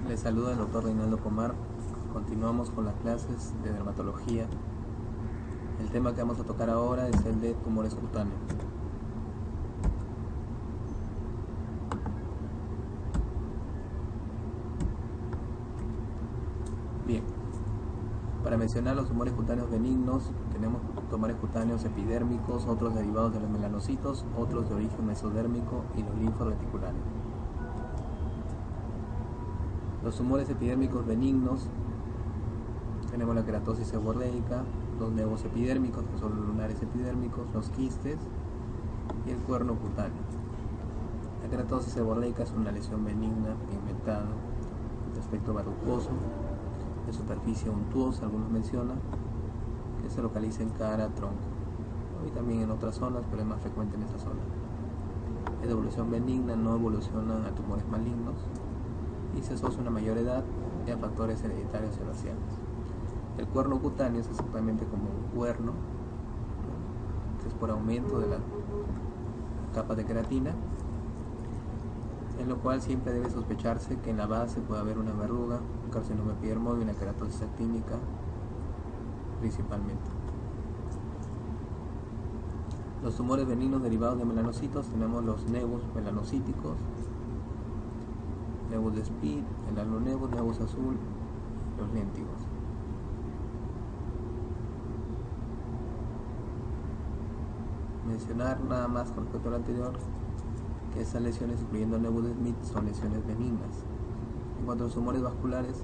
Les saluda el doctor Reinaldo Pomar. Continuamos con las clases de dermatología. El tema que vamos a tocar ahora es el de tumores cutáneos. Bien, para mencionar los tumores cutáneos benignos, tenemos tumores cutáneos epidérmicos, otros derivados de los melanocitos, otros de origen mesodérmico y los linforeticulares. Los tumores epidérmicos benignos, tenemos la queratosis seborreica, los nevos epidérmicos, que son los lunares epidérmicos, los quistes y el cuerno cutáneo. La queratosis seborreica es una lesión benigna, pigmentada, de aspecto verrucoso, de superficie untuosa, algunos mencionan, que se localiza en cara, tronco, y también en otras zonas, pero es más frecuente en esa zona. Es de evolución benigna, no evolucionan a tumores malignos y se asocia a una mayor edad y a factores hereditarios y raciales. El cuerno cutáneo es exactamente como un cuerno, que es por aumento de la capa de queratina, en lo cual siempre debe sospecharse que en la base puede haber una verruga, un carcinoma epidermoide y una queratosis actínica principalmente. Los tumores benignos derivados de melanocitos, tenemos los nevos melanocíticos, nevus de Spitt, el alonevus, nevus azul, los léntigos. Mencionar nada más con respecto al anterior que estas lesiones, incluyendo el nevus de Smith, son lesiones benignas. En cuanto a los tumores vasculares,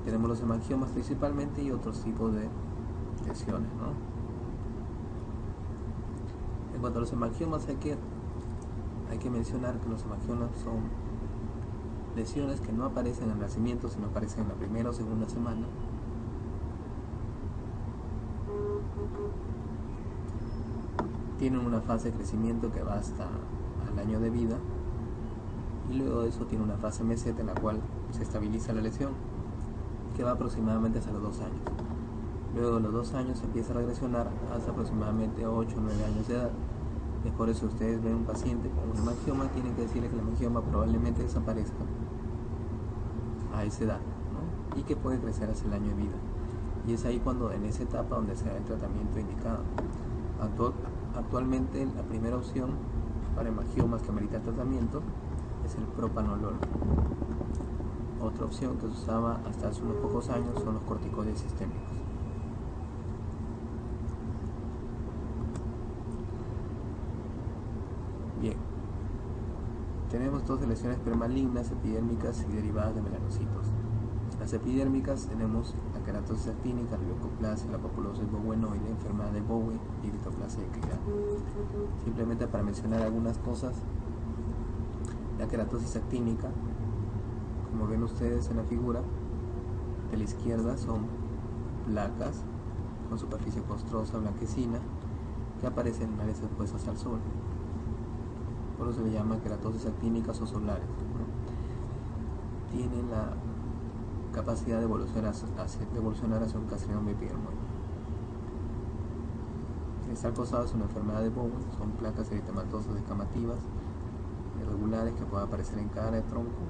tenemos los hemangiomas principalmente y otros tipos de lesiones, ¿no? En cuanto a los hemangiomas, hay que mencionar que los hemangiomas son lesiones que no aparecen al nacimiento, sino aparecen en la primera o segunda semana. Tienen una fase de crecimiento que va hasta el año de vida y luego de eso tiene una fase meseta en la cual se estabiliza la lesión, que va aproximadamente hasta los 2 años. Luego de los 2 años se empieza a regresionar hasta aproximadamente 8 o 9 años de edad. Es por eso que ustedes ven un paciente con un hemangioma, tienen que decirle que el hemangioma probablemente desaparezca a esa edad, ¿no? Y que puede crecer hasta el año de vida. Y es ahí cuando, en esa etapa, donde se da el tratamiento indicado. Actualmente la primera opción para hemangiomas que amerita tratamiento es el propanolol. Otra opción que se usaba hasta hace unos pocos años son los corticoides sistémicos. Bien, tenemos dos lesiones premalignas, epidérmicas y derivadas de melanocitos. Las epidérmicas tenemos la queratosis actínica, la leucoplasia, la papulosis bowenoide, enfermedad de Bowe y eritroplasia de Queyrat. Simplemente para mencionar algunas cosas, la queratosis actínica, como ven ustedes en la figura de la izquierda, son placas con superficie costrosa blanquecina que aparecen una vez expuestas al sol. Por eso se le llama queratosis actínicas o solares, ¿no? Tienen la capacidad de evolucionar hacia un carcinoma epidermoide. Está causada es una enfermedad de Bowe, son placas eritematosas descamativas irregulares que pueden aparecer en cara y tronco,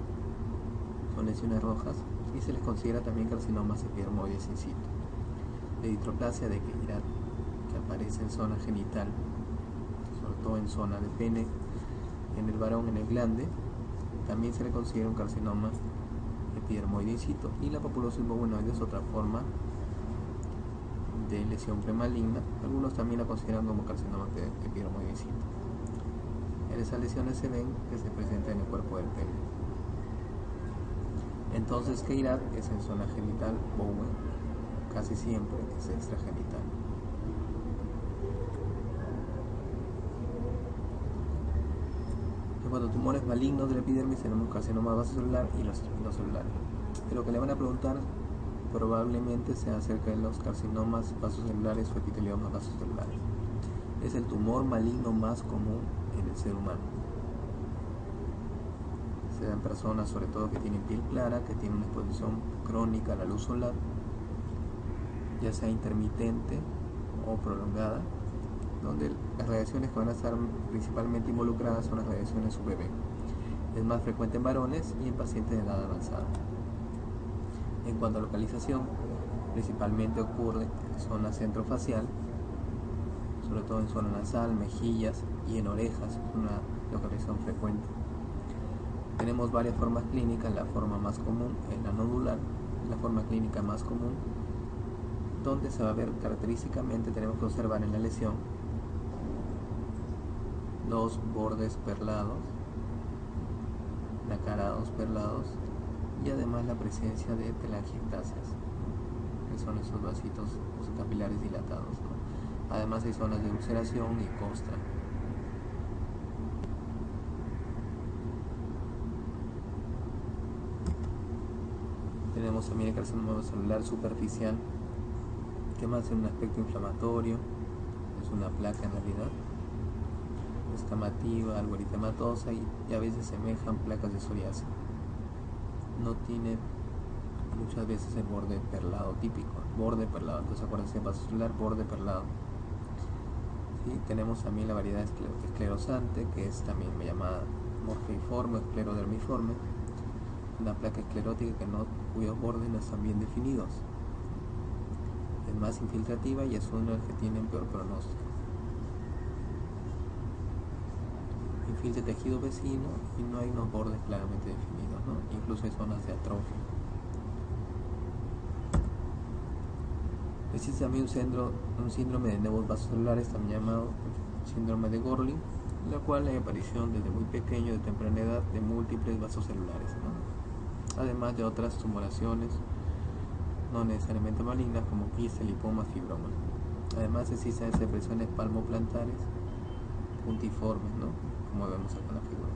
son lesiones rojas y se les considera también carcinomas epidermoides in situ. La eritroplasia de Queyrat, que aparece en zona genital, sobre todo en zona de pene, en el varón, en el glande, también se le considera un carcinoma epidermoide in situ, y la papulosis bowenoide es otra forma de lesión premaligna. Algunos también la consideran como carcinoma epidermoide in situ. En esas lesiones se ven que se presentan en el cuerpo del pene. Entonces Queyrat es en zona genital, Bowe casi siempre es extragenital. En cuanto a tumores malignos de la epidermis, tenemos carcinoma vasocelular y los celulares. De lo que le van a preguntar probablemente sea acerca de los carcinomas vasocelulares o epiteliomas vasocelulares. Es el tumor maligno más común en el ser humano. Se da en personas sobre todo que tienen piel clara, que tienen una exposición crónica a la luz solar, ya sea intermitente o prolongada, donde las radiaciones que van a estar principalmente involucradas son las radiaciones UVB. Es más frecuente en varones y en pacientes de edad avanzada. En cuanto a localización, principalmente ocurre en zona centrofacial, sobre todo en zona nasal, mejillas y en orejas, es una localización frecuente. Tenemos varias formas clínicas. La forma más común es la nodular, la forma clínica más común, donde se va a ver característicamente, tenemos que observar en la lesión los bordes perlados, nacarados perlados, y además la presencia de telangiectasias, que son esos vasitos capilares dilatados, ¿no? Además hay zonas de ulceración y costra. Tenemos también el carcinoma celular superficial, que más tiene un aspecto inflamatorio, es una placa en realidad, escamativa, algo eritematosa y a veces semejan placas de psoriasis. No tiene muchas veces el borde perlado típico, borde perlado, entonces acuérdense, vaso celular, borde perlado. ¿Sí? Tenemos también la variedad esclerosante, que es también llamada morfeiforme o esclerodermiforme, una placa esclerótica cuyos bordes no están bien definidos. Es más infiltrativa y es uno de los que tienen peor pronóstico. Infiltra tejido vecino y no hay unos bordes claramente definidos, ¿no? Incluso hay zonas de atrofia. Existe también un síndrome de nevos vasocelulares, también llamado síndrome de Gorlin, en la cual hay aparición desde muy pequeño, de temprana edad, de múltiples vasocelulares, ¿no? Además de otras tumoraciones no necesariamente malignas como quiste, lipoma, fibroma. Además existen depresiones palmoplantares puntiformes, ¿no? Como vemos acá en la figura.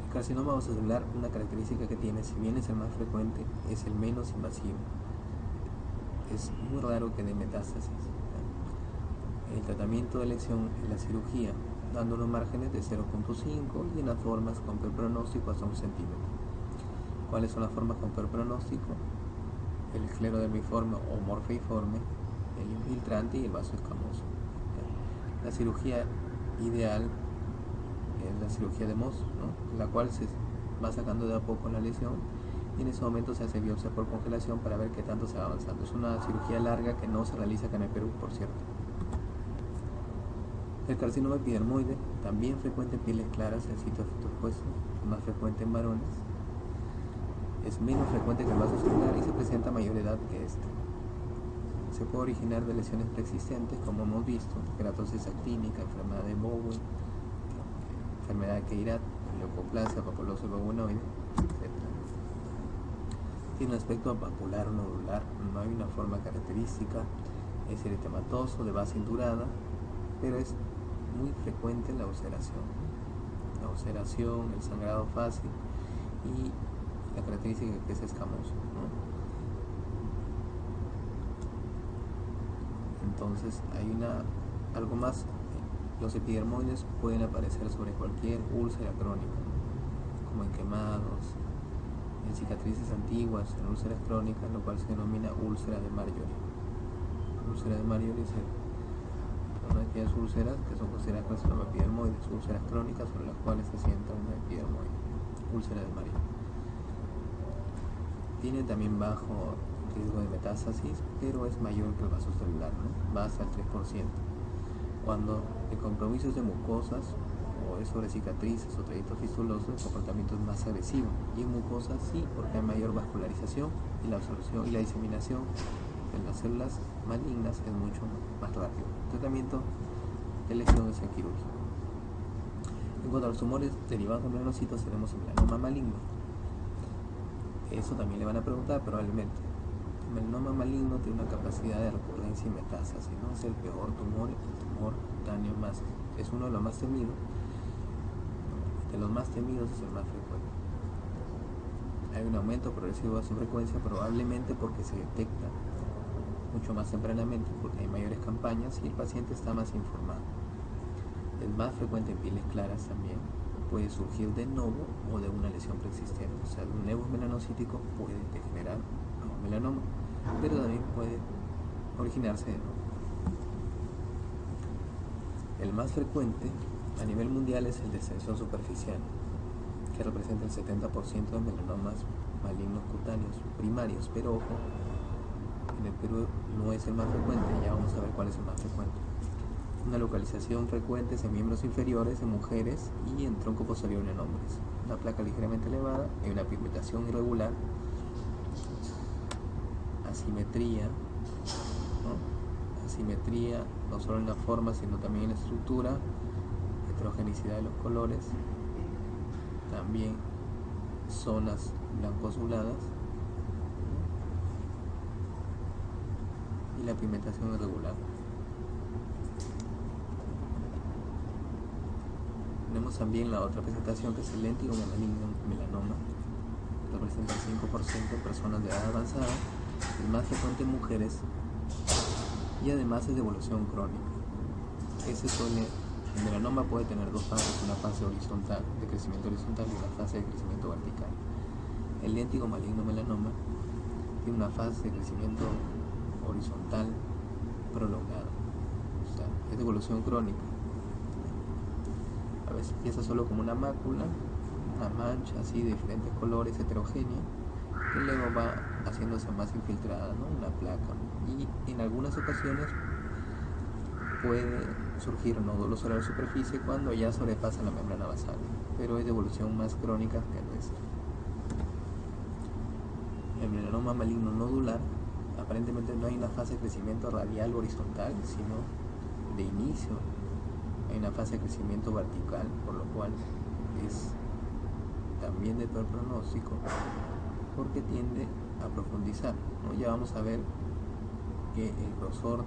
El carcinoma vasocelular, una característica que tiene, si bien es el más frecuente, es el menos invasivo. Es muy raro que dé metástasis. El tratamiento de lesión es la cirugía, dando unos márgenes de 0.5 y en las formas con peor pronóstico hasta 1 centímetro. ¿Cuáles son las formas con peor pronóstico? El esclerodermiforme o morfeiforme, el infiltrante y el vaso escamoso. La cirugía ideal es la cirugía de Mohs, ¿no? La cual se va sacando de a poco la lesión y en ese momento se hace biopsia por congelación para ver qué tanto se va avanzando. Es una cirugía larga que no se realiza acá en el Perú, por cierto. El carcinoma epidermoide, también frecuente en pieles claras, el sitio expuesto, más frecuente en varones, es menos frecuente que el vaso celular y se presenta a mayor edad que este. Se puede originar de lesiones preexistentes, como hemos visto, queratosis actínica, enfermedad de Bowen, enfermedad de Queyrat, leucoplasia, papuloso bobonoide, etc. Tiene un aspecto papular o nodular, no hay una forma característica, es eritematoso, de base indurada, pero es muy frecuente la ulceración. La ulceración, el sangrado fácil y la característica que es escamoso, ¿no? Entonces hay algo más. Los epidermoides pueden aparecer sobre cualquier úlcera crónica, como en quemados, en cicatrices antiguas, en úlceras crónicas, lo cual se denomina úlcera de Marjorie. Úlcera de Marjorie son aquellas úlceras que son consideradas carcinoma epidermoides, úlceras crónicas sobre las cuales se sienta una epidermoide, úlcera de Marjorie. Tiene también bajo riesgo de metástasis, pero es mayor que el vaso celular, ¿no? Va hasta el 3%. Cuando el compromiso es de mucosas o es sobre cicatrices o trayectos fistulosos, el comportamiento es más agresivo. Y en mucosas sí, porque hay mayor vascularización y la absorción y la diseminación de las células malignas es mucho más rápido. El tratamiento de lesión es el quirúrgico. En cuanto a los tumores derivados de melanocitos, tenemos el melanoma maligno. Eso también le van a preguntar probablemente. El melanoma maligno tiene una capacidad de recurrencia y metástasis, ¿no? Es el peor tumor, el tumor cutáneo más, es uno de los más temidos. De los más temidos es el más frecuente. Hay un aumento progresivo de su frecuencia, probablemente porque se detecta mucho más tempranamente, porque hay mayores campañas y el paciente está más informado. Es más frecuente en pieles claras también. Puede surgir de novo o de una lesión preexistente. O sea, un nevus melanocítico puede degenerar a un melanoma, pero también puede originarse de nuevo. El más frecuente mundial es el de extensión superficial, que representa el 70% de melanomas malignos cutáneos primarios, pero ojo, en el Perú no es el más frecuente, ya vamos a ver cuál es el más frecuente. Una localización frecuente es en miembros inferiores, en mujeres, y en tronco posterior en hombres. Una placa ligeramente elevada, hay una pigmentación irregular, asimetría, ¿no? Asimetría no solo en la forma, sino también en la estructura, heterogenicidad de los colores, también zonas blanco-azuladas, y la pigmentación irregular. Tenemos también la otra presentación, que es el léntigo maligno melanoma, que representa el 5% en personas de edad avanzada, el más frecuente en mujeres, y además es de evolución crónica. El melanoma puede tener dos fases, una fase horizontal, de crecimiento horizontal, y una fase de crecimiento vertical. El léntigo maligno melanoma tiene una fase de crecimiento horizontal prolongada, o sea, es de evolución crónica. A veces empieza solo como una mácula, una mancha así de diferentes colores, heterogénea, que luego va haciéndose más infiltrada, ¿no? Una placa. Y en algunas ocasiones puede surgir nódulos sobre la superficie cuando ya sobrepasa la membrana basal, pero es de evolución más crónica que el resto. El melanoma maligno nodular, aparentemente no hay una fase de crecimiento radial horizontal, sino de inicio hay una fase de crecimiento vertical, por lo cual es también de peor pronóstico porque tiende a profundizar, ¿no? Ya vamos a ver que el grosor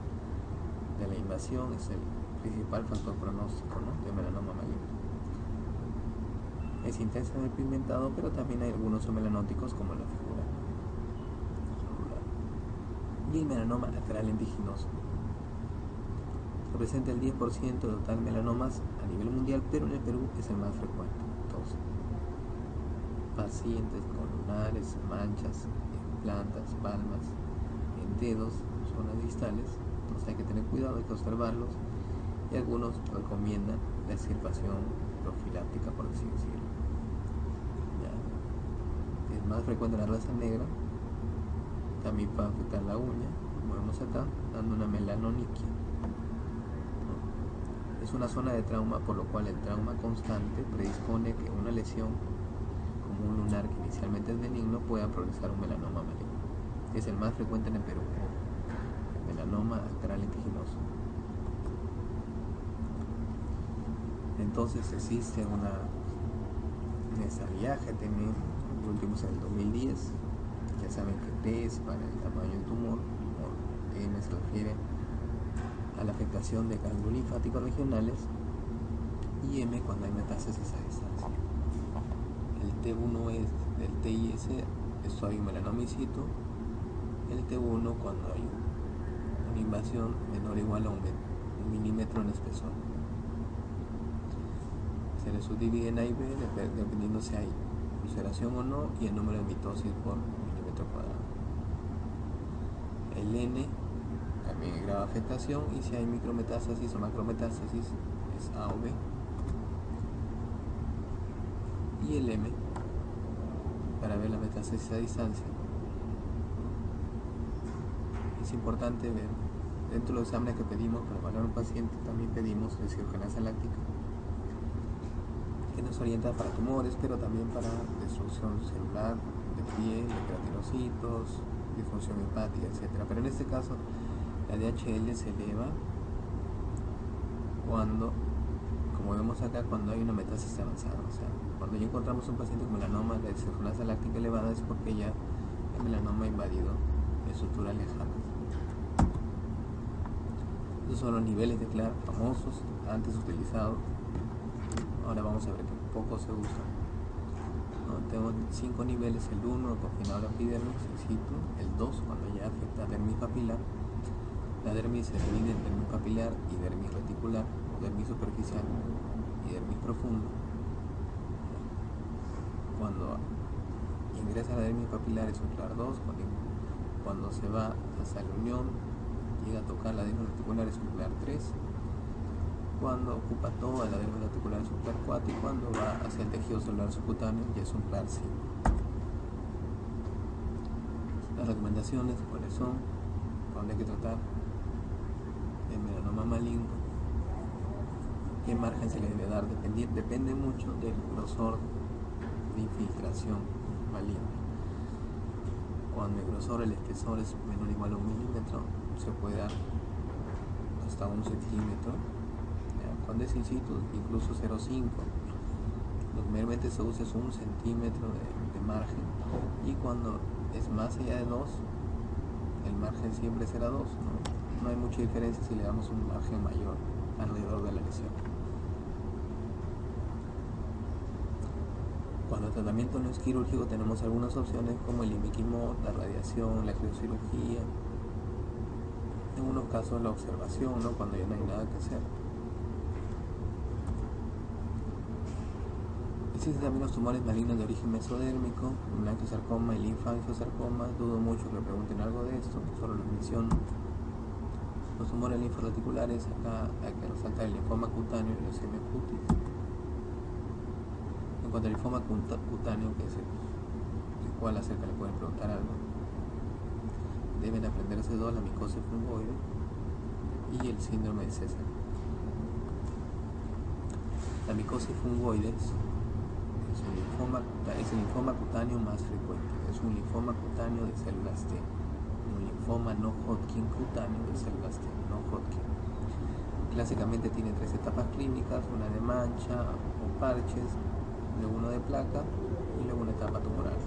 de la invasión es el principal factor pronóstico, ¿no?, de melanoma maligno. Es intensamente pigmentado, pero también hay algunos melanóticos como en la figura. Y el melanoma lateral lentiginoso representa el 10% de total melanomas a nivel mundial, pero en el Perú es el más frecuente. Entonces, pacientes con lunares, manchas en plantas, palmas, en dedos, zonas distales, entonces hay que tener cuidado, hay que observarlos, y algunos recomiendan la extirpación profiláctica, por así decirlo. ¿Ya? Es más frecuente en la raza negra, también puede afectar la uña, como vemos acá, dando una melanoniquia. Es una zona de trauma, por lo cual el trauma constante predispone que una lesión como un lunar que inicialmente es benigno pueda progresar un melanoma maligno. Es el más frecuente en el Perú, el melanoma lateral lentiginoso. Entonces existe una viaje también, el último es en el 2010. Ya saben que T es para el tamaño del tumor, M se refiere a la afectación de ganglios linfáticos regionales, y M cuando hay metástasis a distancia. El T1 es del TIS, esto hay un melanoma in situ. El T1 cuando hay una invasión menor o igual a un milímetro en espesor. Se le subdivide en A y B dependiendo si hay ulceración o no, y el número de mitosis por milímetro cuadrado. El N también es grave afectación, y si hay micrometástasis o macrometástasis es A o B. Y el M para ver la metástasis a distancia. Es importante ver, dentro de los exámenes que pedimos para evaluar a un paciente, también pedimos el cirugenasa láctica, que nos orienta para tumores, pero también para destrucción celular, de piel, de queratinocitos, disfunción hepática, etc. Pero en este caso, la DHL se eleva cuando, como vemos acá, cuando hay una metástasis avanzada. O sea, cuando ya encontramos un paciente con melanoma de cirugenasa láctica elevada, es porque ya el melanoma ha invadido estructuras lejanas. Estos son los niveles de CLAR famosos, antes utilizados. Ahora vamos a ver que poco se usa. Tengo 5 niveles: el 1 confinado a la epidermis in situ, el 2 cuando ya afecta a dermis papilar. La dermis se divide en dermis papilar y dermis reticular, o dermis superficial y dermis profundo. Cuando ingresa a la dermis papilar es un CLAR 2, cuando se va hasta la unión, llega a tocar la dermis reticular es un CLAR 3, cuando ocupa toda la dermis reticular es un CLAR 4 y cuando va hacia el tejido celular subcutáneo ya es un CLAR-5. Las recomendaciones, ¿cuáles son? ¿Dónde hay que tratar? El melanoma maligno. ¿Qué margen se le debe dar? Depende mucho del grosor de infiltración maligna. Cuando el grosor, el espesor es menor o igual a 1 milímetro, se puede dar hasta 1 centímetro. Cuando es in situ, incluso 0,5. Normalmente se usa 1 centímetro de margen, y cuando es más allá de 2, el margen siempre será 2. No hay mucha diferencia si le damos un margen mayor alrededor de la lesión. Cuando el tratamiento no es quirúrgico, tenemos algunas opciones como el imiquimod, la radiación, la criocirugía. En unos casos la observación, cuando ya no hay nada que hacer. Existen también los tumores malignos de origen mesodérmico, el blanquiosarcoma y el linfangiosarcoma. Dudo mucho que pregunten algo de esto, solo los menciono. Los tumores linforeticulares, acá hay que resaltar el linfoma cutáneo y el leucemia cutis. En cuanto al linfoma cutáneo, que es el cual acerca le pueden preguntar algo, deben aprenderse dos: la micosis fungoide y el síndrome de César. La micosis fungoide es el linfoma cutáneo más frecuente. Es un linfoma cutáneo de células T. Un linfoma no Hodgkin cutáneo de células T, no Hodgkin. Clásicamente tiene 3 etapas clínicas: una de mancha o parches, luego una de placa y luego una etapa tumoral.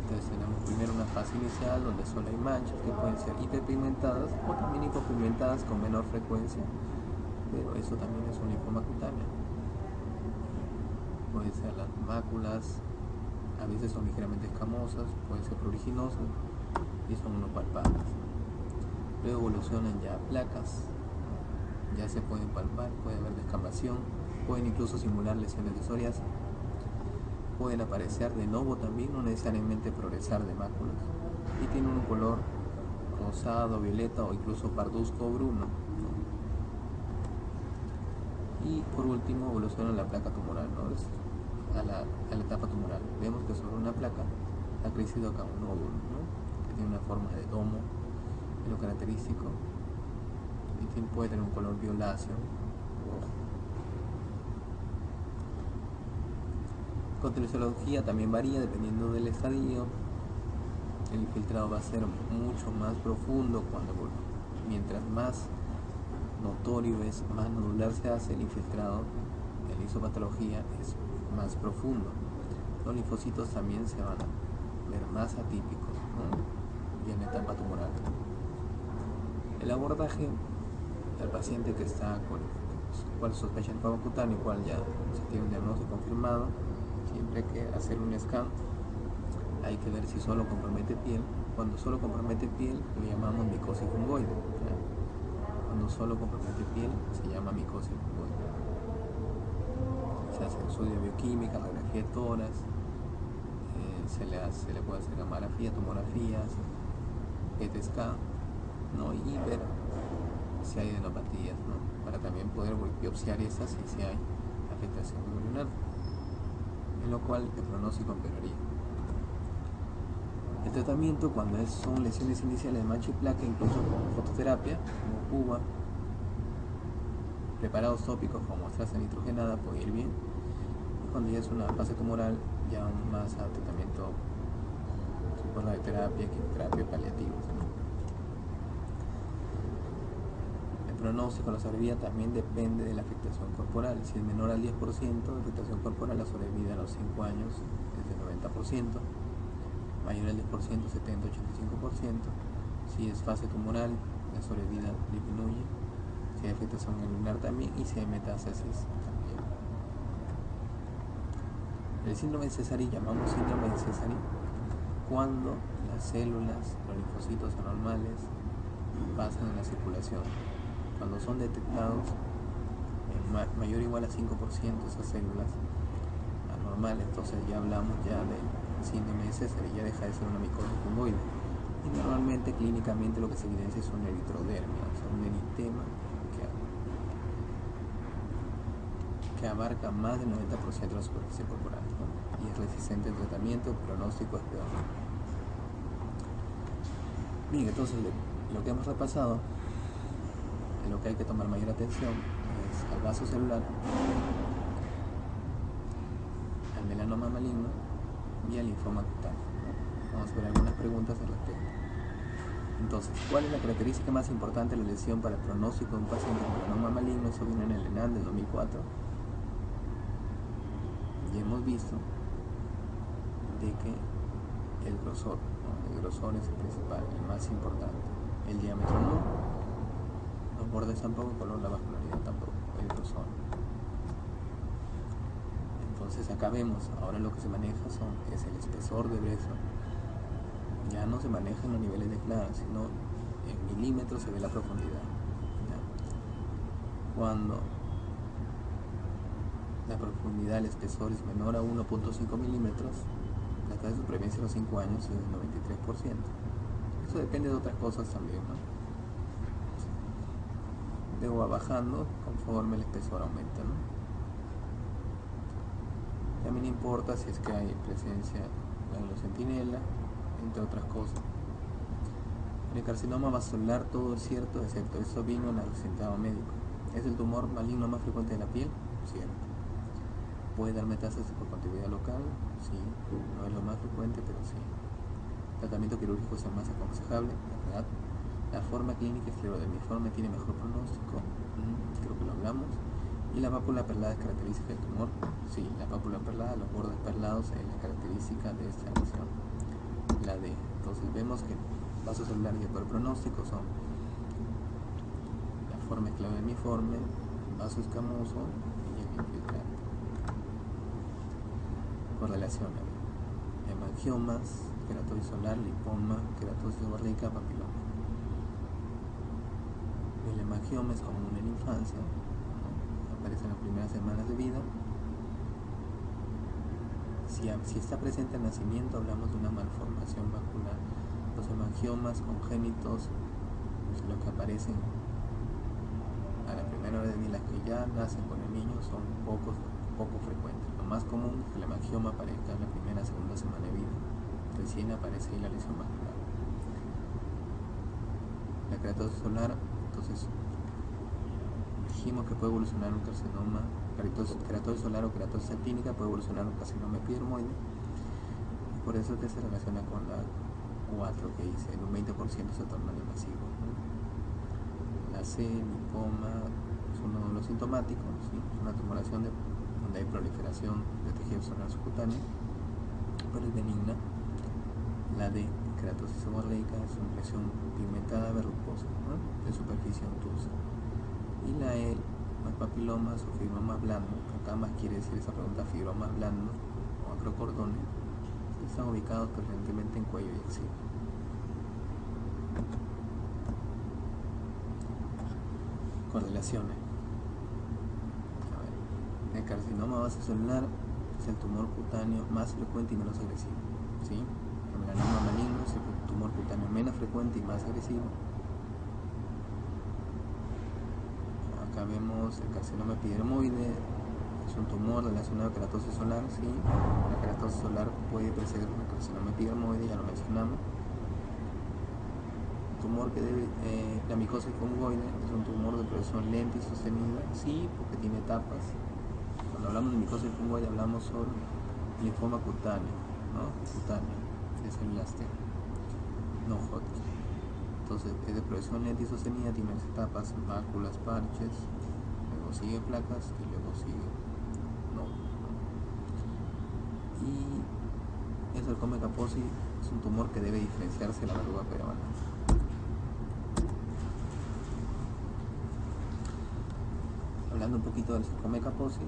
Entonces tenemos primero una fase inicial donde solo hay manchas que pueden ser hiperpigmentadas o también hipopigmentadas con menor frecuencia, pero eso también es un linfoma cutáneo. Pueden ser las máculas, a veces son ligeramente escamosas, pueden ser pruriginosas y son no palpables. Luego evolucionan ya a placas, ya se pueden palpar, puede haber descamación, pueden incluso simular lesiones de psoriasis. Pueden aparecer de nuevo también, no necesariamente progresar de máculas, y tienen un color rosado, violeta o incluso parduzco o bruno. Y por último evoluciona la placa tumoral, a la etapa tumoral. Vemos que sobre una placa ha crecido acá un nódulo, que tiene una forma de domo, es lo característico, y puede tener un color violáceo rojo. Con histología también varía dependiendo del estadio. El infiltrado va a ser mucho más profundo mientras más notorio es, más nodular se hace el infiltrado. En la histopatología es más profundo. Los linfocitos también se van a ver más atípicos, y en la etapa tumoral. El abordaje al paciente que está con cual sospecha de linfoma cutáneo, cual ya se tiene un diagnóstico confirmado, siempre hay que hacer un scan. Hay que ver si solo compromete piel. Cuando solo compromete piel lo llamamos micosis fungoide. Cuando solo compromete piel se llama micosis fungoide. Se hace estudio de bioquímica, radiografía de tórax, se le puede hacer gamografía, tomografías, PET-scan, y ver si hay adenopatías, para también poder biopsiar esas y si hay afectación pulmonar, en lo cual el pronóstico empeoraría. El tratamiento, cuando son lesiones iniciales de mancha y placa, incluso con fototerapia, como UVA, preparados tópicos como mostaza nitrogenada, puede ir bien. Y cuando ya es una fase tumoral, ya más a tratamiento tipo radioterapia, quimioterapia, paliativos. El pronóstico, la sobrevida también depende de la afectación corporal. Si es menor al 10% de afectación corporal, la sobrevida a los 5 años es del 90%. Mayor al 10%, 70-85%. Si es fase tumoral, la sobrevida disminuye. Si hay afectación granular también, y si hay metástasis también. El síndrome de Sézary, llamamos síndrome de Sézary cuando las células, los linfocitos anormales pasan en la circulación. Cuando son detectados en mayor o igual a 5% esas células anormales, entonces ya hablamos ya de síndrome de Sézary, ya deja de ser una micosis fungoide. Y normalmente clínicamente lo que se evidencia es una eritrodermia, o sea, un eritema que abarca más del 90% de la superficie corporal, ¿no? Y es resistente al tratamiento, pronóstico es peor. Bien, entonces lo que hemos repasado, en lo que hay que tomar mayor atención es al vaso celular, al melanoma maligno y al linfoma cutáneo, ¿no? Vamos a ver algunas preguntas al respecto. Entonces, ¿cuál es la característica más importante de la lesión para el pronóstico de un paciente con melanoma maligno? Eso viene en el ENAN del 2004. Y hemos visto de que el grosor, ¿no? El grosor es el principal, el más importante. El diámetro no, los bordes tampoco, color, la vascularidad tampoco, el grosor. Entonces acá vemos, ahora lo que se maneja es el espesor de brezo. Ya no se maneja en los niveles de Klein, sino en milímetros se ve la profundidad. ¿Ya? Cuando la profundidad, el espesor es menor a 1.5 milímetros, la tasa de supervivencia a los 5 años es del 93%. Eso depende de otras cosas también, ¿no? Luego va bajando conforme el espesor aumenta, ¿no? También importa si es que hay presencia de la centinela, entre otras cosas. En el carcinoma vascular todo es cierto, excepto eso vino en el resultado médico. ¿Es el tumor maligno más frecuente de la piel? Cierto. ¿Puede dar metástasis por continuidad local? Sí. No es lo más frecuente, pero sí. El tratamiento quirúrgico es el más aconsejable, ¿verdad? La forma clínica esclerodermiforme tiene mejor pronóstico, creo que lo hablamos. ¿Y la pápula perlada es característica del tumor? Sí, la pápula perlada, los bordes perlados es la característica de esta lesión. La D. Entonces vemos que el vaso celular y el pronóstico son la forma esclerodermiforme, el vaso escamoso y el infiltrante. Correlaciones: hemangiomas, queratosis solar, lipoma, queratosis seborreica, papiloma. El hemangioma es común en la infancia, ¿no? Aparece en las primeras semanas de vida. Si está presente al nacimiento, hablamos de una malformación vascular. Los hemangiomas congénitos, los que aparecen a la primera hora de vida, que ya nacen con el niño, son poco frecuentes. Lo más común es que el hemangioma aparezca en la primera, segunda semana de vida. Recién aparece ahí la lesión vascular. La queratosis solar, entonces dijimos que puede evolucionar un carcinoma, queratosis solar o queratosis actínica puede evolucionar un carcinoma epidermoide. Por eso que se relaciona con la 4 que dice, en un 20% se torna invasivo, ¿no? La C, lipoma, es un nódulo sintomático, ¿sí? Es una tumoración donde hay proliferación de tejido solar subcutáneo, pero es benigna. La D, queratosis seborreica, es una lesión pigmentada verrucosa, ¿no? De superficie obtusa. Y la E, los papilomas o fibromas blandos, acá más quiere decir esa pregunta, fibromas blandos o acrocordones, están ubicados preferentemente en cuello y axila. Correlaciones. El carcinoma vasocelular es el tumor cutáneo más frecuente y menos agresivo, ¿sí? El melanoma maligno es el tumor cutáneo menos frecuente y más agresivo. Acá vemos el carcinoma epidermoide, es un tumor relacionado a queratosis solar, ¿sí? La queratosis solar puede preceder un carcinoma epidermoide, ya lo mencionamos. Tumor que debe, la micosis fungoide es un tumor de progresión lenta y sostenida, sí, porque tiene etapas. Cuando hablamos de micosis fungoide hablamos sobre linfoma cutáneo, ¿no? Cutáneo, de células T, no Hodgkin. Entonces es de progresión lenta y sostenida, tiene etapas, máculas, parches, luego sigue placas y luego sigue nódulo, ¿no? Y el sarcoma de Kaposi es un tumor que debe diferenciarse de la verruga peruana. Hablando un poquito del sarcoma de Kaposi,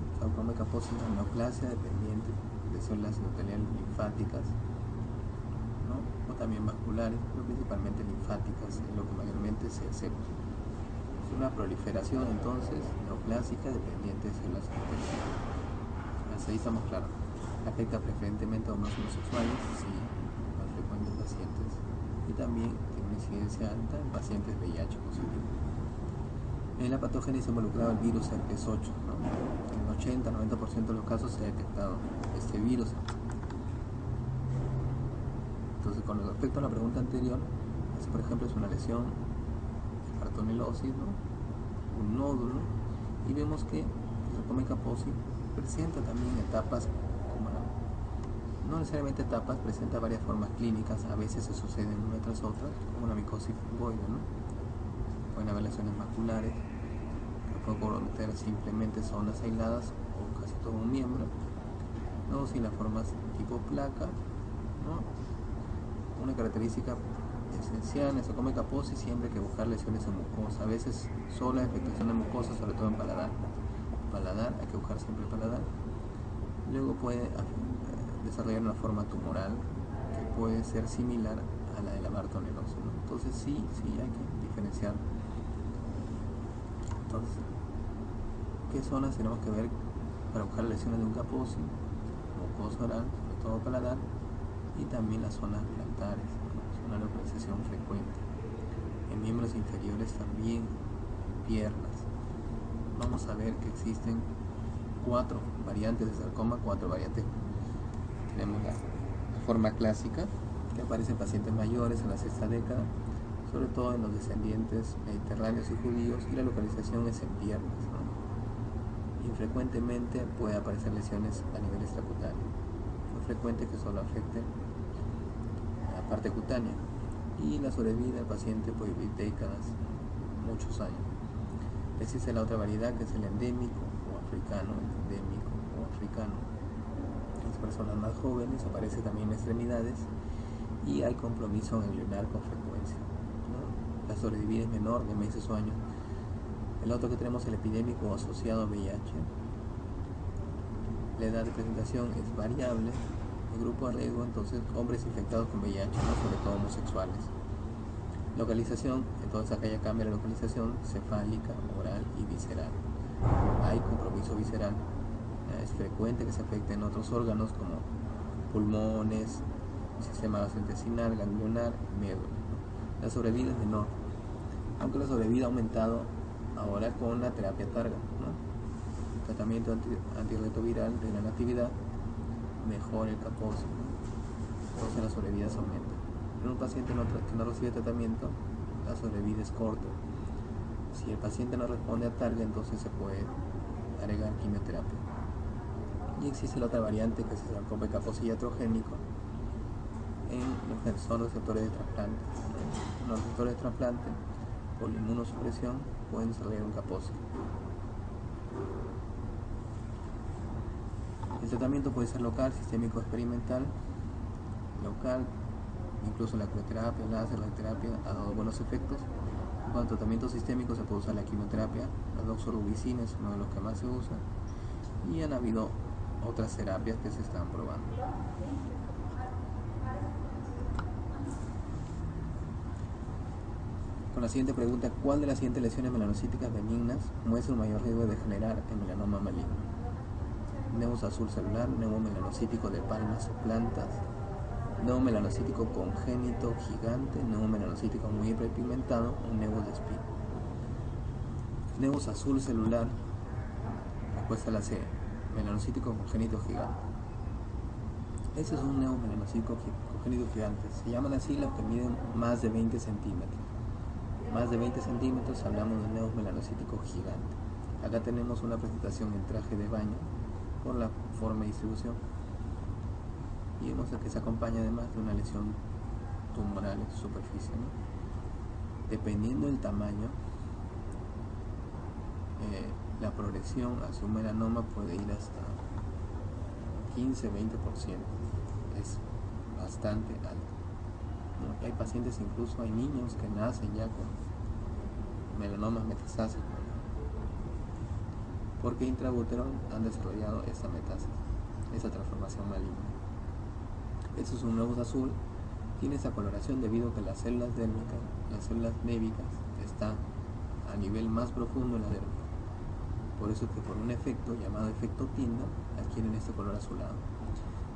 es una neoplasia dependiente de células endoteliales linfáticas, ¿no? O también vasculares, pero principalmente linfáticas, es lo que mayormente se acepta. Es una proliferación entonces neoplásica dependiente de células endoteliales. Hasta ahí estamos claros. Afecta preferentemente a hombres homosexuales, sí, más frecuentes pacientes, y también tiene una incidencia alta en pacientes VIH positivos. En la patogénesis involucraba el virus herpes 8, ¿no? En el 80-90% de los casos se ha detectado este virus. Entonces, con respecto a la pregunta anterior, si por ejemplo es una lesión de bartonelosis, ¿no? Un nódulo, y vemos que el sarcoma Kaposi presenta también etapas, como no necesariamente etapas, presenta varias formas clínicas, a veces se suceden una tras otra, como una micosis fungoide, ¿no? Pueden haber lesiones maculares, que pueden comprometer simplemente zonas aisladas o casi todo un miembro, no sin las formas tipo placa, ¿no? Una característica esencial en el sarcoma Kaposi siempre hay que buscar lesiones en mucosa, a veces sola afectación de mucosa, sobre todo en paladar. Paladar, hay que buscar siempre paladar. Luego puede desarrollar una forma tumoral que puede ser similar a la de la bartonelosis, ¿no? Entonces sí hay que diferenciar. Entonces, ¿qué zonas tenemos que ver para buscar lesiones de un Kaposi? Mucosa oral, sobre todo paladar, y también las zonas plantares, ¿no? Es una localización frecuente. En miembros inferiores también, en piernas. Vamos a ver que existen 4 variantes de sarcoma, 4 variantes. Tenemos la forma clásica, que aparece en pacientes mayores en la sexta década, sobre todo en los descendientes mediterráneos y judíos, y la localización es en piernas, ¿no? Infrecuentemente puede aparecer lesiones a nivel extracutáneo. Es frecuente que solo afecte la parte cutánea, y la sobrevida del paciente puede vivir décadas, muchos años. Existe la otra variedad, que es el endémico o africano, En las personas más jóvenes aparece también en extremidades y hay compromiso ganglionar con frecuencia, ¿no? La sobrevida es menor de meses o años. El otro que tenemos, el epidémico asociado a VIH. La edad de presentación es variable. El grupo de riesgo, entonces, hombres infectados con VIH, ¿no? Sobre todo homosexuales. Localización, entonces acá ya cambia la localización, cefálica, oral y visceral. Hay compromiso visceral. Es frecuente que se afecten otros órganos como pulmones, sistema gastrointestinal, ganglionar, médula. La sobrevida es menor, aunque la sobrevida ha aumentado ahora con la terapia targa, ¿no? Tratamiento antirretroviral de gran actividad mejora el Kaposi, ¿no? Entonces la sobrevida se aumenta. En un paciente que no recibe tratamiento, la sobrevida es corta. Si el paciente no responde a targa, entonces se puede agregar quimioterapia. Y existe la otra variante, que es el sarcoma Kaposi iatrogénico en los que son receptores de trasplante. Los receptores de trasplante, por la inmunosupresión, pueden desarrollar un Kaposi. El tratamiento puede ser local, sistémico, experimental. Local, incluso la crioterapia, láser, la terapia ha dado buenos efectos. Con tratamiento sistémico se puede usar la quimioterapia, la doxorubicina es uno de los que más se usa, y han habido otras terapias que se están probando. Con la siguiente pregunta, ¿cuál de las siguientes lesiones melanocíticas benignas muestra un mayor riesgo de degenerar en melanoma maligno? Nevus azul celular, nevo melanocítico de palmas o plantas, nevo melanocítico congénito gigante, nevo melanocítico muy hiperpigmentado o nevus de espina. Nevus azul celular, respuesta a la C, melanocítico congénito gigante. Ese es un nevo melanocítico congénito gigante. Se llaman así los que miden más de 20 centímetros. Más de 20 centímetros hablamos de un nevo melanocítico gigante. Acá tenemos una presentación en traje de baño por la forma y distribución. Y vemos que se acompaña además de una lesión tumoral en su superficie, ¿no? Dependiendo del tamaño, la progresión hacia un melanoma puede ir hasta 15-20%. Es bastante alto, ¿no? Hay pacientes, incluso hay niños que nacen ya con melanomas metastásicos, porque intraútero han desarrollado esa metástasis, esa transformación maligna. Eso es un nevus azul. Tiene esa coloración debido a que las células dérmicas, las células névicas, están a nivel más profundo en la dermis. Por eso es que por un efecto llamado efecto Tyndall adquieren este color azulado.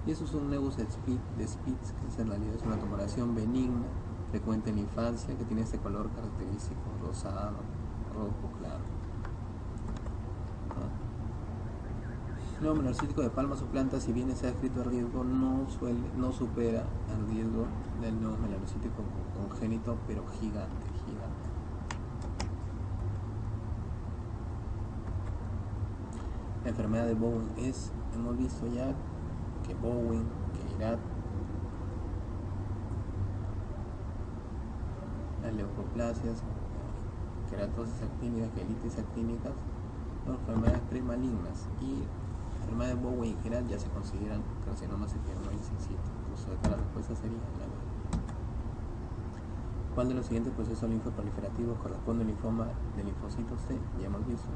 Y eso es un nevus de Spitz, que en realidad es una tumoración benigna, frecuente en la infancia, que tiene este color característico, rosado, rojo claro. El nuevo menorcítico de palmas o plantas, si bien está escrito a riesgo, no supera el riesgo del nuevo melanocítico congénito, pero gigante. La enfermedad de Bowen hemos visto ya que Bowen, que IRAD, las leucoplasias, queratosis actínicas, quelitis actínicas, son enfermedades premalignas, y la enfermedad de Bowen y IRAD ya se consideran carcinomas epidermoides in situ. Entonces acá la respuesta sería la B. ¿Cuál de los siguientes procesos linfoproliferativos corresponde al linfoma del linfocito T? Ya hemos visto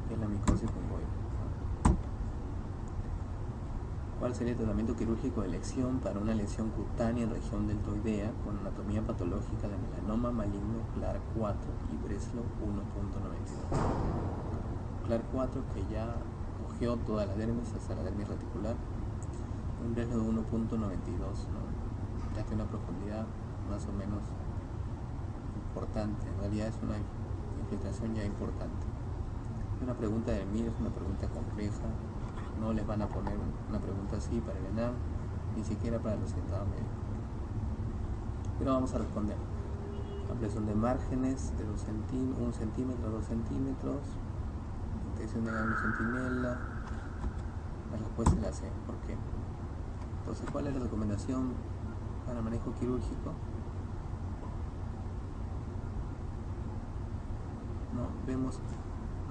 que es la micosis fungoide. ¿Cuál sería el tratamiento quirúrgico de elección para una lesión cutánea en región deltoidea con anatomía patológica de melanoma maligno CLAR4 y Breslow 1.92? CLAR4, que ya cogió toda la dermis hasta la dermis reticular, un Breslow de 1.92, ¿no? Ya tiene una profundidad más o menos importante. En realidad es una infiltración ya importante. Es una pregunta de MIR, es una pregunta compleja. No les van a poner una pregunta así para el ENAM, ni siquiera para el occidentado médico. Pero vamos a responder. Ampliación de márgenes de 1 centímetro a 2 centímetros. Detección de ganglio centinela. La respuesta es la C. ¿Por qué? Entonces, ¿cuál es la recomendación para manejo quirúrgico? No, vemos,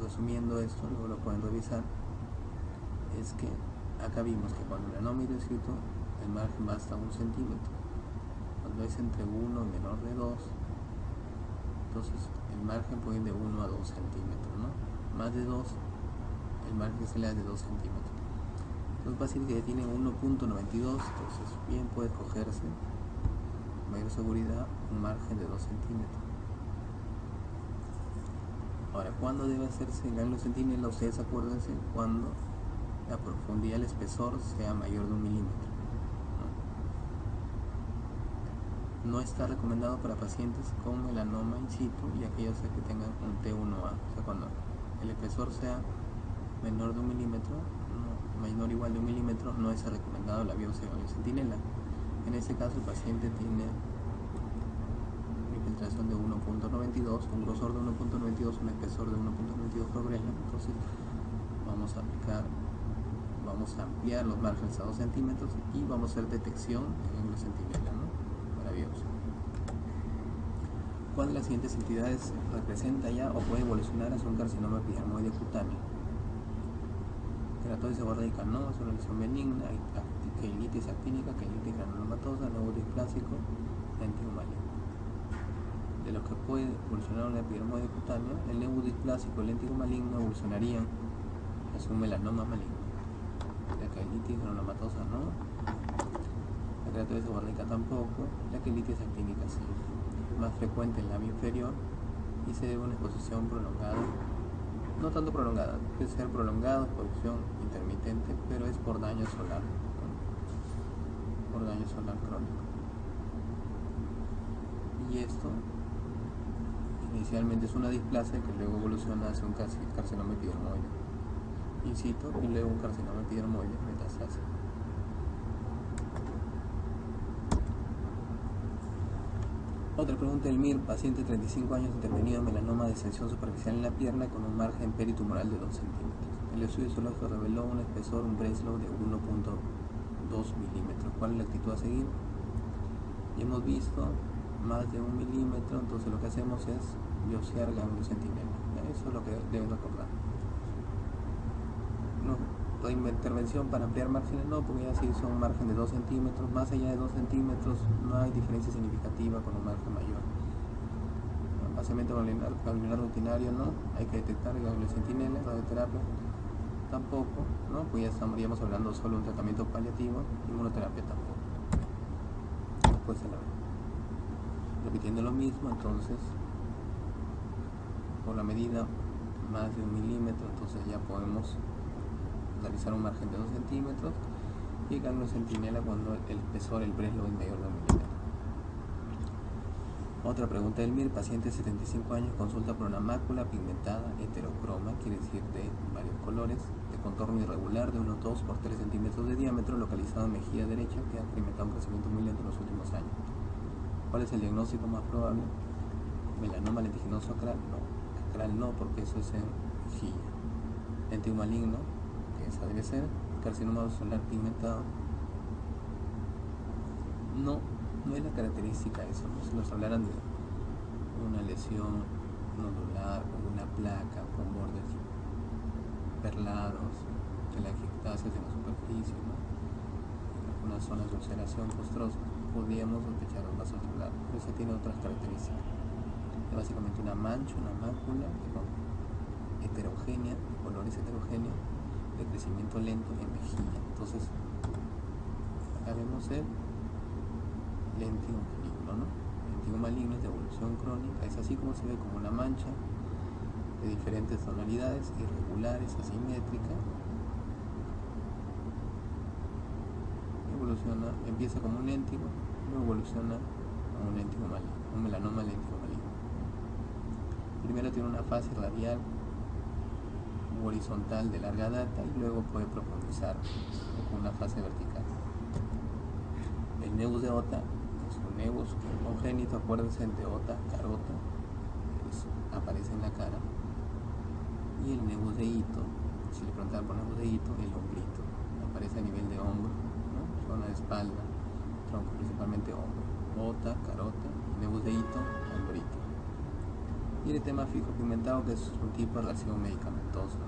resumiendo esto, luego lo pueden revisar, es que acá vimos que cuando el melanoma in situ el margen va hasta 1 centímetro. Cuando es entre 1 y menor de 2, entonces el margen puede ir de 1 a 2 centímetros, ¿no? Más de 2, el margen se le da de 2 centímetros. Los pacientes que ya tienen 1.92, entonces bien puede escogerse, con mayor seguridad, un margen de 2 centímetros. Ahora, ¿cuándo debe hacerse el ganglio centinela? Ustedes acuérdense cuando la profundidad del espesor sea mayor de 1 milímetro. No está recomendado para pacientes con melanoma in situ y aquellos que tengan un T1A. O sea, cuando el espesor sea menor de 1 milímetro, menor o igual de 1 milímetro, no es recomendado la biopsia de ganglio centinela. En ese caso, el paciente tiene una infiltración de 1.92, un grosor de 1.92, un espesor de 1.92 por Breslow. Entonces, vamos a ampliar los márgenes a 2 centímetros y vamos a hacer detección en ganglio centinela, ¿no? Para biopsia. ¿Cuál de las siguientes entidades representa ya o puede evolucionar hacia un carcinoma epidermoide cutáneo? Queratosis seborreica no, es una lesión benigna, quelitis actínica, quelitis granulomatosa, nódulo displásico, léntigo maligno. De los que puede evolucionar un epidermoide cutáneo, el nódulo displásico y el léntigo maligno evolucionarían hacia un melanoma maligno. La quelitis granulomatosa no, la queratosis seborreica tampoco, la quelitis actínica sí. Más frecuente en el labio inferior y se debe a una exposición prolongada, no tanto prolongada, puede ser prolongada, exposición intermitente, pero es por daño solar, ¿no? Por daño solar crónico. Y esto inicialmente es una displasia que luego evoluciona hacia un carcinoma epidermoide in situ y luego un carcinoma epidermoide metastásico. Otra pregunta del MIR, paciente de 35 años intervenido en melanoma de extensión superficial en la pierna con un margen peritumoral de 2 centímetros. El estudio histológico reveló un espesor, un Breslow de 1.2 milímetros. ¿Cuál es la actitud a seguir? Y hemos visto más de 1 milímetro, entonces lo que hacemos es biopsiar ganglio centinela. Eso es lo que deben recordar. No, la intervención para ampliar márgenes no, porque ya sí son un margen de 2 centímetros, más allá de 2 centímetros no hay diferencia significativa con un margen mayor. Vaciamiento ganglionar rutinario no, hay que detectar el ganglio centinela, radioterapia tampoco, ¿no? Pues ya estaríamos hablando solo de un tratamiento paliativo, inmunoterapia tampoco. Después se la ve. Repitiendo lo mismo, entonces, por la medida más de 1 milímetro, entonces ya podemos realizar un margen de 2 centímetros y el ganglio centinela cuando el espesor, el Breslow es mayor de 1 milímetro. Otra pregunta del MIR, paciente de 75 años consulta por una mácula pigmentada heterocroma, quiere decir de varios colores, de contorno irregular de unos 2 por 3 centímetros de diámetro, localizado en mejilla derecha, que ha experimentado un crecimiento muy lento en los últimos años. ¿Cuál es el diagnóstico más probable? Melanoma lentiginoso acral, no. Acral no, porque eso es en mejilla. Lentigo maligno, que esa debe ser. Carcinoma solar pigmentado, no es la característica eso, ¿no? Si nos hablaran de una lesión nodular o una placa con bordes perlados, telangiectasias en la superficie, ¿no? En algunas zonas de ulceración postrosa, podríamos sospechar un vaso celular, pero esa tiene otras características. Es básicamente una mancha, una mácula heterogénea, colores heterogéneos, de crecimiento lento en mejilla. Entonces, acá vemos el lentigo maligno, ¿no? Lentigo maligno es de evolución crónica, es así como se ve, como una mancha de diferentes tonalidades, irregulares, asimétrica. Evoluciona, empieza como un léntigo, luego evoluciona a un léntigo maligno, un melanoma léntigo maligno. Primero tiene una fase radial horizontal de larga data y luego puede profundizar con una fase vertical. El nevus de Ota es un nevus congénito, acuérdense de Ota, carota, aparece en la cara. Y el nevus de Ito, si le preguntan por nevus de Ito, el hombrito, aparece a nivel de hombro, ¿no? Zona de espalda, tronco, principalmente hombro. Ota, carota, nevus de Ito, hombrito. Y el tema fijopigmentado, que es un tipo de reacción medicamentosa.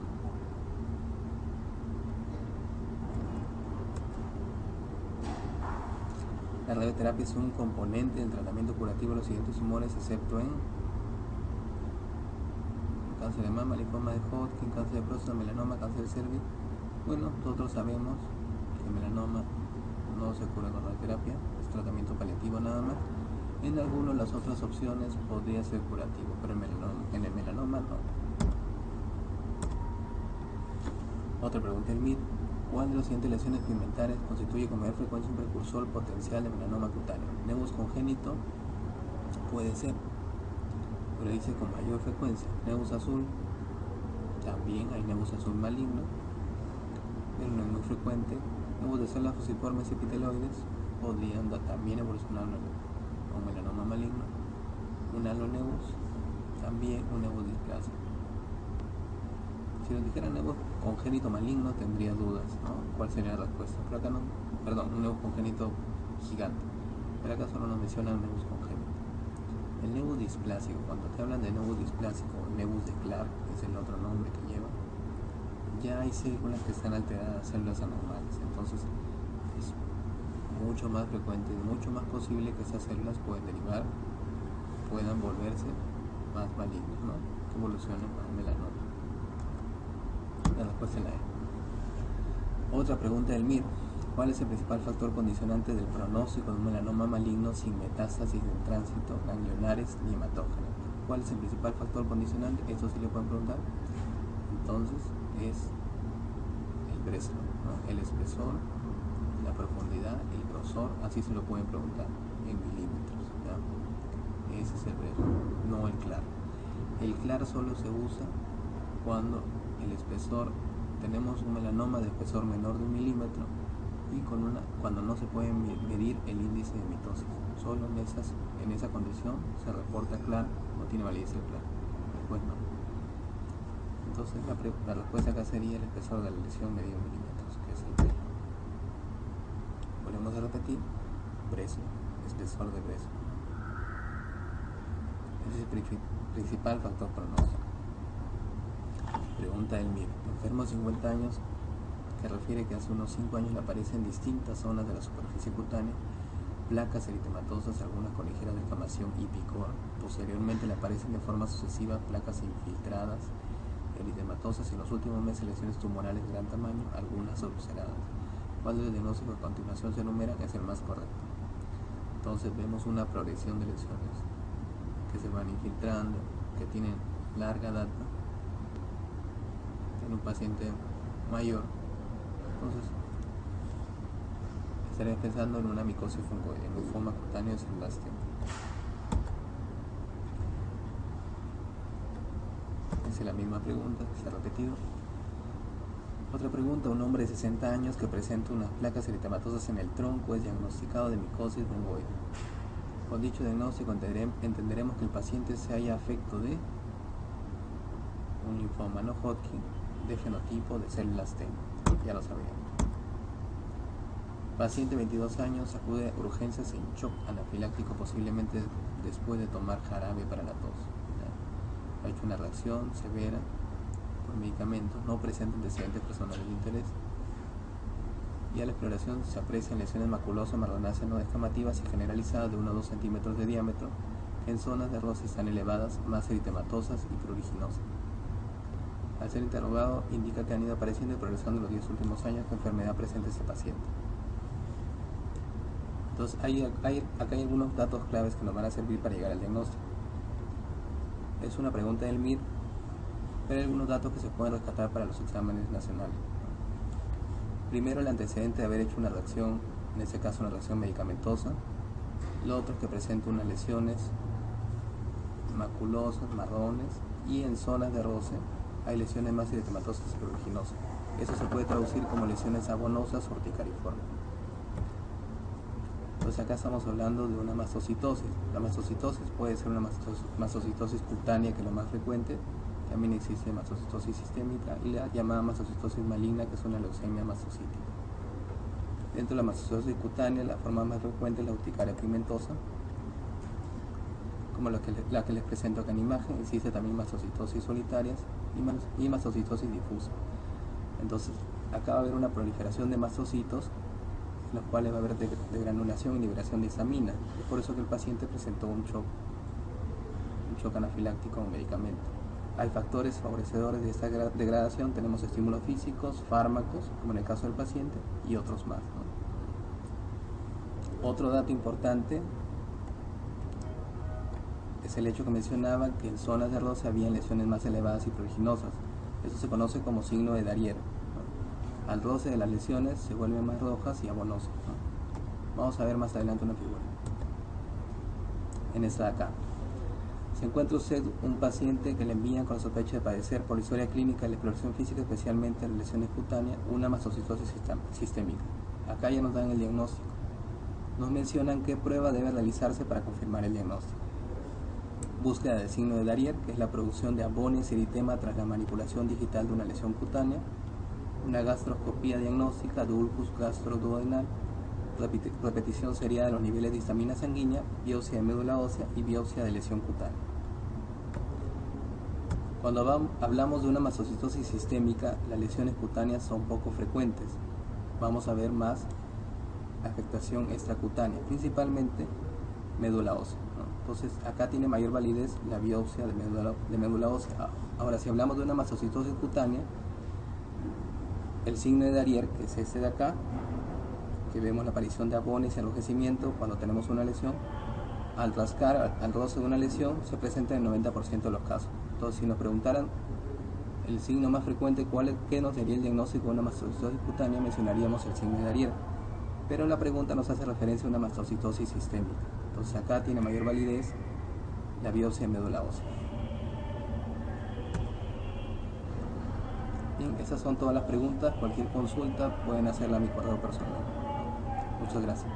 La radioterapia es un componente del tratamiento curativo de los siguientes tumores, excepto en cáncer de mama, linfoma de Hodgkin, cáncer de próstata, melanoma, cáncer de cervix. Bueno, nosotros sabemos que el melanoma no se cura con radioterapia, es tratamiento paliativo nada más. En algunas de las otras opciones podría ser curativo, pero en el melanoma no. Otra pregunta del MIR. ¿Cuál de las siguientes lesiones pigmentares constituye con mayor frecuencia un precursor potencial de melanoma cutáneo? Nevus congénito puede ser, pero dice con mayor frecuencia. Nevus azul, también hay nevus azul maligno, pero no es muy frecuente. Nevus de células fusiformes epiteloides podrían también evolucionar a un melanoma maligno. Un alonevus, también un nevus displásico. Si nos dijera nevus congénito maligno, tendría dudas, ¿no? ¿Cuál sería la respuesta? Pero acá no, perdón, un nevus congénito gigante. Pero acá solo nos menciona un nevus congénito. El nevus displásico, cuando te hablan de nevus displásico, nevus de Clark, que es el otro nombre que lleva, ya hay células que están alteradas, células anormales. Entonces es mucho más frecuente, es mucho más posible que esas células puedan volverse más malignas, ¿no? Que evolucionen a melanoma. La respuesta es la E. Otra pregunta del MIR. ¿Cuál es el principal factor condicionante del pronóstico de un melanoma maligno sin metástasis en tránsito, ganglionares ni hematógenos? ¿Cuál es el principal factor condicionante? Esto sí le pueden preguntar. Entonces es el Breslow, ¿no? El espesor, la profundidad, el grosor, así se lo pueden preguntar en milímetros, ¿ya? Ese es el Breslow, no el Clark. El Clark solo se usa cuando el espesor, tenemos un melanoma de espesor menor de 1 milímetro y cuando no se puede medir el índice de mitosis. Solo en esa condición se reporta Clark, no tiene validez el Clark, después no. Entonces la respuesta acá sería el espesor de la lesión medido en milímetros, que es el Breslow. Volvemos a repetir, Breslow, espesor de Breslow. Ese es el principal factor pronóstico. Pregunta del MIR. Enfermo de 50 años que refiere que hace unos 5 años le aparecen en distintas zonas de la superficie cutánea placas eritematosas, algunas con ligera descamación y picor. Posteriormente le aparecen de forma sucesiva placas infiltradas eritematosas y en los últimos meses lesiones tumorales de gran tamaño, algunas ulceradas. ¿Cuál de los diagnósticos a continuación se enumeran es el más correcto? Entonces vemos una progresión de lesiones que se van infiltrando, que tienen larga data en un paciente mayor. Entonces estaría pensando en una micosis fungoide, en linfoma cutáneo de células T. hice la misma pregunta, se ha repetido. Otra pregunta: un hombre de 60 años que presenta unas placas eritematosas en el tronco es diagnosticado de micosis mongoide. Con dicho diagnóstico entenderemos que el paciente se halla afecto de un linfoma no Hodgkin de fenotipo de células T. Ya lo sabíamos. Paciente 22 años acude a urgencias en shock anafiláctico, posiblemente después de tomar jarabe para la tos. Ha hecho una reacción severa por medicamentos, no presenta antecedentes personales de interés. Y a la exploración se aprecian lesiones maculosas marronáceas no descamativas y generalizadas de 1 a 2 centímetros de diámetro, que en zonas de roce están elevadas, más eritematosas y pruriginosas. Al ser interrogado, indica que han ido apareciendo y progresando en los 10 últimos años que enfermedad presenta este paciente. Entonces, acá hay algunos datos claves que nos van a servir para llegar al diagnóstico. Es una pregunta del MIR, pero hay algunos datos que se pueden rescatar para los exámenes nacionales. Primero, el antecedente de haber hecho una reacción, en este caso una reacción medicamentosa. Lo otro es que presenta unas lesiones maculosas, marrones, y en zonas de roce hay lesiones más eritematosas y pruriginosas. Eso se puede traducir como lesiones abonosas o urticariformes. Entonces acá estamos hablando de una mastocitosis. La mastocitosis puede ser una mastocitosis cutánea, que es lo más frecuente. También existe mastocitosis sistémica y la llamada mastocitosis maligna, que es una leucemia mastocítica. Dentro de la mastocitosis cutánea, la forma más frecuente es la urticaria pigmentosa, como la que les presento acá en imagen. Existe también mastocitosis solitarias y mastocitosis difusa. Entonces acá va a haber una proliferación de mastocitos, en los cuales va a haber degranulación y liberación de histamina. Es por eso que el paciente presentó un shock anafiláctico con medicamento. Hay factores favorecedores de esta degradación. Tenemos estímulos físicos, fármacos, como en el caso del paciente, y otros más, ¿no? Otro dato importante es el hecho que mencionaba que en zonas de roce había lesiones más elevadas y pruriginosas. Eso se conoce como signo de Darrier, ¿no? Al roce de las lesiones se vuelven más rojas y abonosas, ¿no? Vamos a ver más adelante una figura. En esta de acá se encuentra usted un paciente que le envían con la sospecha de padecer por la historia clínica de la exploración física, especialmente en lesiones cutáneas, una mastocitosis sistémica. Acá ya nos dan el diagnóstico. Nos mencionan qué prueba debe realizarse para confirmar el diagnóstico. Búsqueda del signo de Darrier, que es la producción de abones y eritema tras la manipulación digital de una lesión cutánea. Una gastroscopía diagnóstica de ulcus gastroduodenal. Repetición seriada de los niveles de histamina sanguínea, biopsia de médula ósea y biopsia de lesión cutánea. Cuando hablamos de una mastocitosis sistémica, las lesiones cutáneas son poco frecuentes. Vamos a ver más afectación extracutánea, principalmente médula ósea, ¿no? Entonces acá tiene mayor validez la biopsia de médula ósea. Ahora, si hablamos de una mastocitosis cutánea, el signo de Darrier, que es este de acá, que vemos la aparición de abones y enrojecimiento cuando tenemos una lesión, al rascar, al roce de una lesión, se presenta en el 90% de los casos. Entonces, si nos preguntaran el signo más frecuente, ¿qué nos daría el diagnóstico de una mastocitosis cutánea?, mencionaríamos el signo de Darrier. Pero la pregunta nos hace referencia a una mastocitosis sistémica. Entonces acá tiene mayor validez la biopsia de médula ósea. Bien, esas son todas las preguntas. Cualquier consulta pueden hacerla a mi correo personal. Muchas gracias.